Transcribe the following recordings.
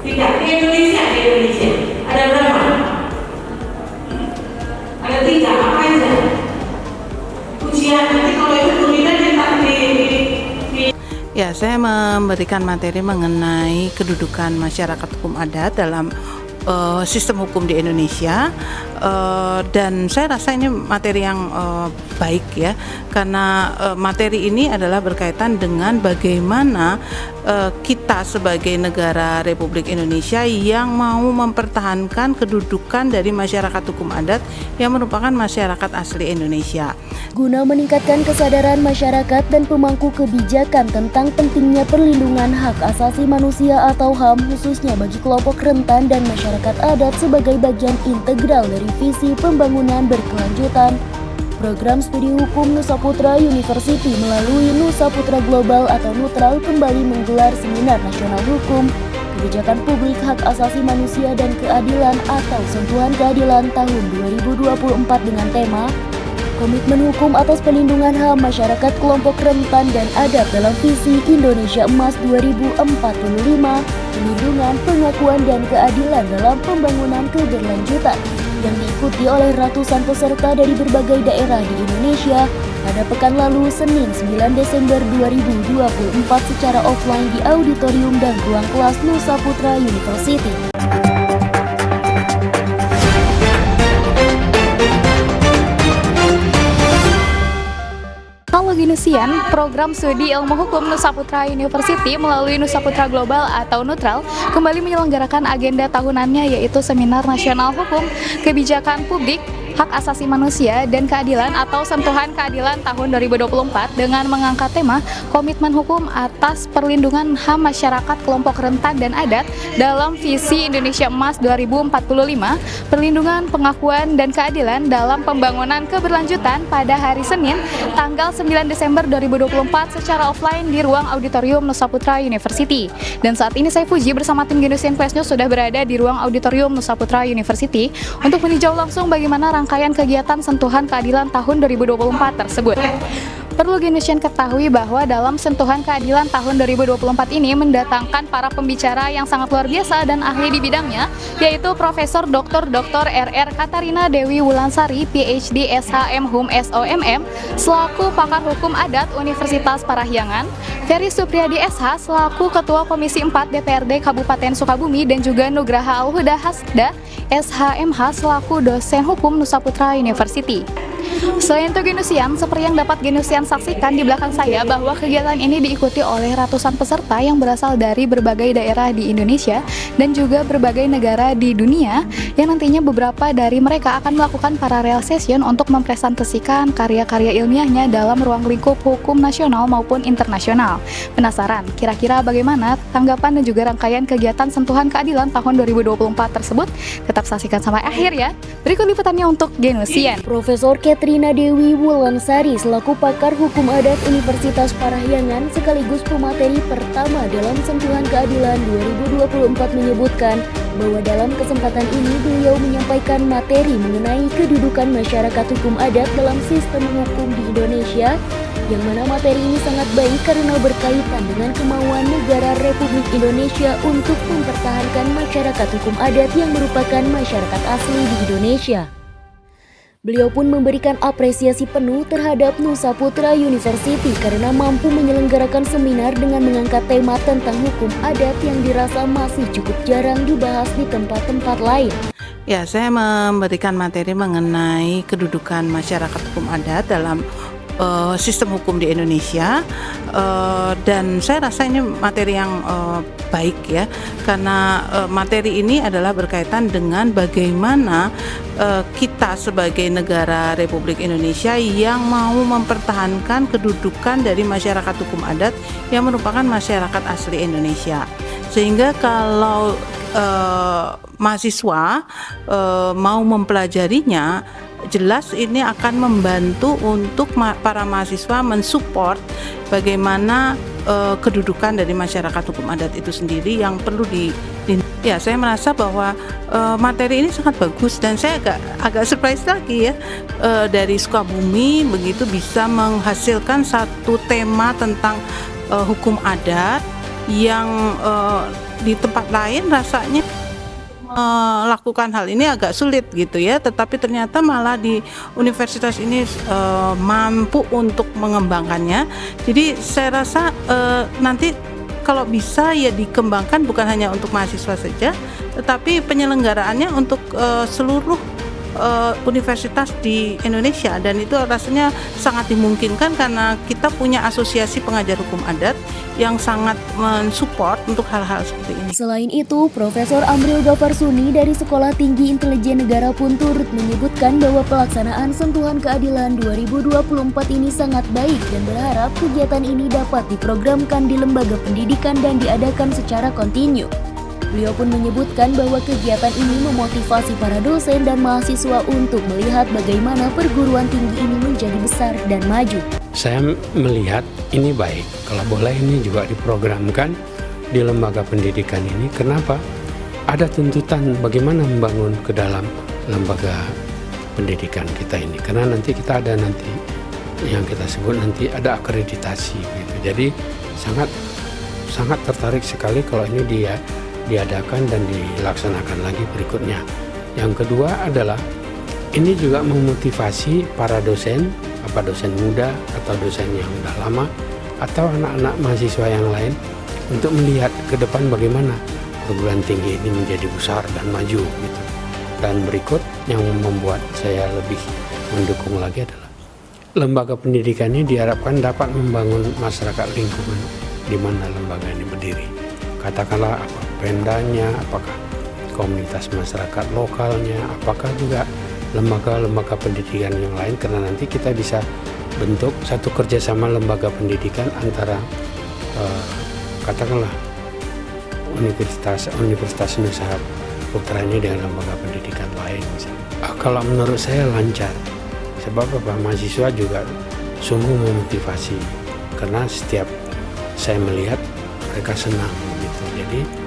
Tidak, di Indonesia. Ada berapa? Ada 3, apa aja? Ujian, nanti kalau itu tulisan di Ya, saya memberikan materi mengenai kedudukan masyarakat hukum adat dalam sistem hukum di Indonesia, dan saya rasa ini materi yang baik ya, karena materi ini adalah berkaitan dengan bagaimana kita sebagai negara Republik Indonesia yang mau mempertahankan kedudukan dari masyarakat hukum adat yang merupakan masyarakat asli Indonesia. Guna meningkatkan kesadaran masyarakat dan pemangku kebijakan tentang pentingnya perlindungan hak asasi manusia atau HAM khususnya bagi kelompok rentan dan masyarakat adat sebagai bagian integral dari visi pembangunan berkelanjutan, Program Studi Hukum Nusa Putra University melalui Nusa Putra Global atau Nutral kembali menggelar Seminar Nasional Hukum, Kebijakan Publik Hak Asasi Manusia dan Keadilan atau Sentuhan Keadilan tahun 2024 dengan tema Komitmen Hukum atas Pelindungan HAM Masyarakat Kelompok Rentan dan Adat dalam Visi Indonesia Emas 2045, Perlindungan, Pengakuan, dan Keadilan dalam Pembangunan Keberlanjutan, yang diikuti oleh ratusan peserta dari berbagai daerah di Indonesia pada pekan lalu Senin 9 Desember 2024 secara offline di auditorium dan ruang kelas Nusa Putra University. Halo Genusian, program studi ilmu hukum Nusa Putra University melalui Nusa Putra Global atau Nutral kembali menyelenggarakan agenda tahunannya yaitu Seminar Nasional Hukum, Kebijakan Publik, Hak Asasi Manusia dan Keadilan atau Sentuhan Keadilan tahun 2024 dengan mengangkat tema Komitmen Hukum atas Perlindungan HAM Masyarakat Kelompok Rentan dan Adat dalam Visi Indonesia Emas 2045, Perlindungan, Pengakuan, dan Keadilan dalam Pembangunan Keberlanjutan pada hari Senin, tanggal 9 Desember 2024 secara offline di ruang auditorium Nusa Putra University. Dan saat ini saya Fuji bersama tim Genusian Quest News sudah berada di ruang auditorium Nusa Putra University untuk meninjau langsung bagaimana rangkaian kegiatan Sentuhan Keadilan tahun 2024 tersebut. Perlu Genusian ketahui bahwa dalam Sentuhan Keadilan tahun 2024 ini mendatangkan para pembicara yang sangat luar biasa dan ahli di bidangnya, yaitu Profesor Dr. RR Katarina Dewi Wulansari, PhD SHM HUM SOMM, selaku pakar hukum adat Universitas Parahyangan, Ferry Supriyadi SH, selaku Ketua Komisi 4 DPRD Kabupaten Sukabumi, dan juga Nugraha Al-Huda Hasda, SHMH, selaku dosen hukum Nusa Putra University. Selain itu Genusian, seperti yang dapat Genusian saksikan di belakang saya bahwa kegiatan ini diikuti oleh ratusan peserta yang berasal dari berbagai daerah di Indonesia dan juga berbagai negara di dunia, yang nantinya beberapa dari mereka akan melakukan paralel session untuk mempresentasikan karya-karya ilmiahnya dalam ruang lingkup hukum nasional maupun internasional. Penasaran kira-kira bagaimana tanggapan dan juga rangkaian kegiatan Sentuhan Keadilan tahun 2024 tersebut? Tetap saksikan sampai akhir ya. Berikut liputannya untuk Genusian. Profesor Katrina Dewi Wulansari selaku pakar hukum adat Universitas Parahyangan sekaligus pemateri pertama dalam Sentuhan Keadilan 2024 menyebutkan bahwa dalam kesempatan ini beliau menyampaikan materi mengenai kedudukan masyarakat hukum adat dalam sistem hukum di Indonesia, yang mana materi ini sangat baik karena berkaitan dengan kemauan negara Republik Indonesia untuk mempertahankan masyarakat hukum adat yang merupakan masyarakat asli di Indonesia. Beliau pun memberikan apresiasi penuh terhadap Nusa Putra University karena mampu menyelenggarakan seminar dengan mengangkat tema tentang hukum adat yang dirasa masih cukup jarang dibahas di tempat-tempat lain. Ya, saya memberikan materi mengenai kedudukan masyarakat hukum adat dalam sistem hukum di Indonesia, dan saya rasa ini materi yang baik ya, karena materi ini adalah berkaitan dengan bagaimana kita sebagai negara Republik Indonesia yang mau mempertahankan kedudukan dari masyarakat hukum adat yang merupakan masyarakat asli Indonesia. Sehingga kalau mahasiswa mau mempelajarinya, jelas ini akan membantu untuk para mahasiswa mensupport bagaimana kedudukan dari masyarakat hukum adat itu sendiri yang perlu ya, saya merasa bahwa materi ini sangat bagus, dan saya agak surprise lagi ya, dari Sukabumi begitu bisa menghasilkan satu tema tentang hukum adat yang di tempat lain rasanya melakukan hal ini agak sulit gitu ya, tetapi ternyata malah di universitas ini mampu untuk mengembangkannya. Jadi saya rasa nanti kalau bisa ya dikembangkan bukan hanya untuk mahasiswa saja, tetapi penyelenggaraannya untuk seluruh universitas di Indonesia, dan itu rasanya sangat dimungkinkan karena kita punya asosiasi pengajar hukum adat yang sangat mensupport untuk hal-hal seperti ini. Selain itu, Profesor Amril Gafarsuni dari Sekolah Tinggi Intelijen Negara pun turut menyebutkan bahwa pelaksanaan Sentuhan Keadilan 2024 ini sangat baik dan berharap kegiatan ini dapat diprogramkan di lembaga pendidikan dan diadakan secara kontinu. Beliau pun menyebutkan bahwa kegiatan ini memotivasi para dosen dan mahasiswa untuk melihat bagaimana perguruan tinggi ini menjadi besar dan maju. Saya melihat ini baik, kalau boleh ini juga diprogramkan di lembaga pendidikan ini. Kenapa? Ada tuntutan bagaimana membangun ke dalam lembaga pendidikan kita ini. Karena nanti kita ada nanti yang kita sebut nanti ada akreditasi gitu. Jadi sangat tertarik sekali kalau ini diadakan dan dilaksanakan lagi berikutnya. Yang kedua adalah ini juga memotivasi para dosen, apa dosen muda atau dosen yang sudah lama atau anak-anak mahasiswa yang lain untuk melihat ke depan bagaimana perguruan tinggi ini menjadi besar dan maju gitu. Dan berikut yang membuat saya lebih mendukung lagi adalah lembaga pendidikan ini diharapkan dapat membangun masyarakat lingkungan di mana lembaga ini berdiri. Katakanlah apa Pemdanya, apakah komunitas masyarakat lokalnya, apakah juga lembaga-lembaga pendidikan yang lain, karena nanti kita bisa bentuk satu kerjasama lembaga pendidikan antara katakanlah Universitas Nusa Putra ini dengan lembaga pendidikan lain misalnya. Kalau menurut saya lancar, sebab mahasiswa juga sungguh memotivasi, karena setiap saya melihat mereka senang gitu. Jadi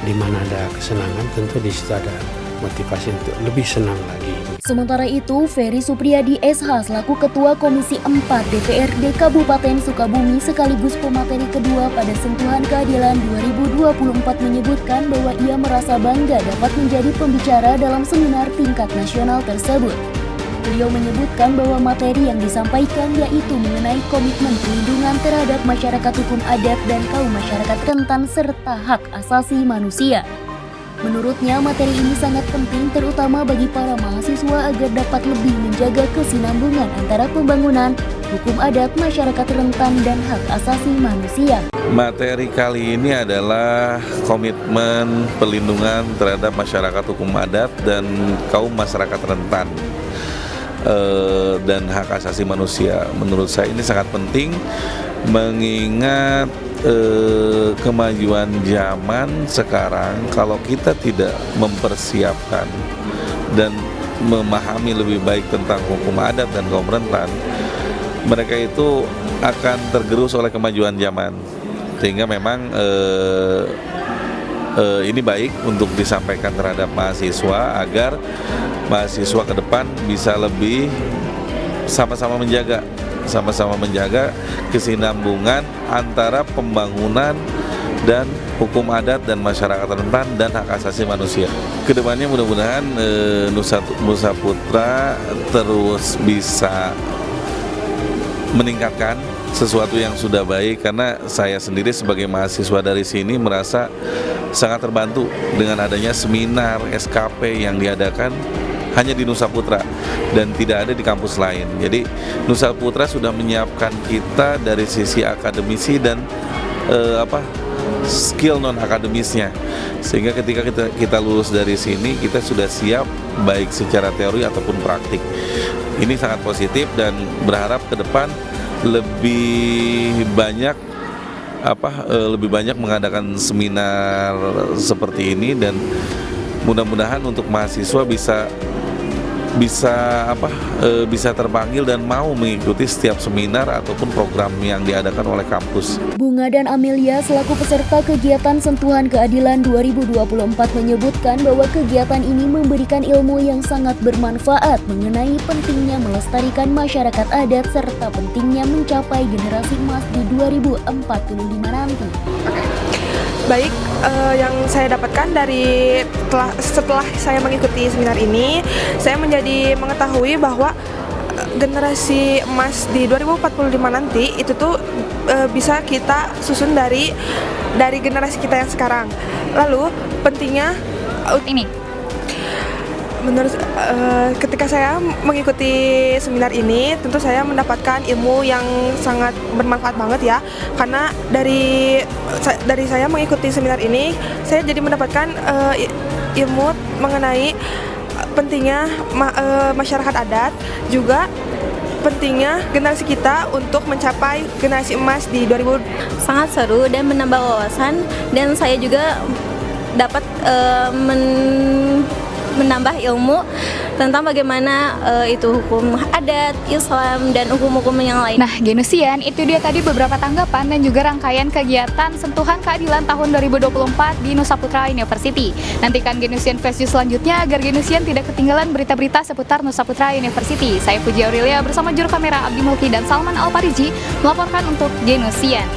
di mana ada kesenangan tentu di situ ada motivasi untuk lebih senang lagi. Sementara itu, Ferry Supriyadi SH selaku Ketua Komisi 4 DPRD Kabupaten Sukabumi sekaligus pemateri kedua pada Sentuhan Keadilan 2024 menyebutkan bahwa ia merasa bangga dapat menjadi pembicara dalam seminar tingkat nasional tersebut. Beliau menyebutkan bahwa materi yang disampaikan yaitu mengenai komitmen perlindungan terhadap masyarakat hukum adat dan kaum masyarakat rentan serta hak asasi manusia. Menurutnya, materi ini sangat penting terutama bagi para mahasiswa agar dapat lebih menjaga kesinambungan antara pembangunan, hukum adat, masyarakat rentan, dan hak asasi manusia. Materi kali ini adalah komitmen perlindungan terhadap masyarakat hukum adat dan kaum masyarakat rentan dan hak asasi manusia. Menurut saya ini sangat penting mengingat kemajuan zaman sekarang. Kalau kita tidak mempersiapkan dan memahami lebih baik tentang hukum adat dan kaum rentan, mereka itu akan tergerus oleh kemajuan zaman. Sehingga memang ini baik untuk disampaikan terhadap mahasiswa agar mahasiswa ke depan bisa lebih sama-sama menjaga kesinambungan antara pembangunan dan hukum adat dan masyarakat rentan dan hak asasi manusia. Kedepannya mudah-mudahan Nusa Putra terus bisa meningkatkan sesuatu yang sudah baik, karena saya sendiri sebagai mahasiswa dari sini merasa sangat terbantu dengan adanya seminar SKP yang diadakan hanya di Nusa Putra dan tidak ada di kampus lain. Jadi Nusa Putra sudah menyiapkan kita dari sisi akademisi dan skill non akademisnya, sehingga ketika kita lulus dari sini kita sudah siap baik secara teori ataupun praktik. Ini sangat positif dan berharap ke depan lebih banyak mengadakan seminar seperti ini, dan mudah-mudahan untuk mahasiswa bisa terpanggil dan mau mengikuti setiap seminar ataupun program yang diadakan oleh kampus. Bunga dan Amelia selaku peserta kegiatan Sentuhan Keadilan 2024 menyebutkan bahwa kegiatan ini memberikan ilmu yang sangat bermanfaat mengenai pentingnya melestarikan masyarakat adat serta pentingnya mencapai generasi emas di 2045 nanti. baik yang saya dapatkan dari setelah saya mengikuti seminar ini, saya menjadi mengetahui bahwa generasi emas di 2045 nanti itu tuh bisa kita susun dari generasi kita yang sekarang. Lalu pentingnya Ini. menurut ketika saya mengikuti seminar ini, tentu saya mendapatkan ilmu yang sangat bermanfaat banget ya. Karena dari saya mengikuti seminar ini, saya jadi mendapatkan ilmu mengenai pentingnya masyarakat adat, juga pentingnya generasi kita untuk mencapai generasi emas di 2000. Sangat seru dan menambah wawasan, dan saya juga dapat menambah ilmu tentang bagaimana itu hukum adat, Islam, dan hukum-hukum yang lain. Nah, Genusian, itu dia tadi beberapa tanggapan dan juga rangkaian kegiatan Sentuhan Keadilan tahun 2024 di Nusa Putra University. Nantikan Genusian Flash News selanjutnya agar Genusian tidak ketinggalan berita-berita seputar Nusa Putra University. Saya Puji Aurelia bersama juru kamera Abdi Mulki dan Salman Al-Pariji melaporkan untuk Genusian.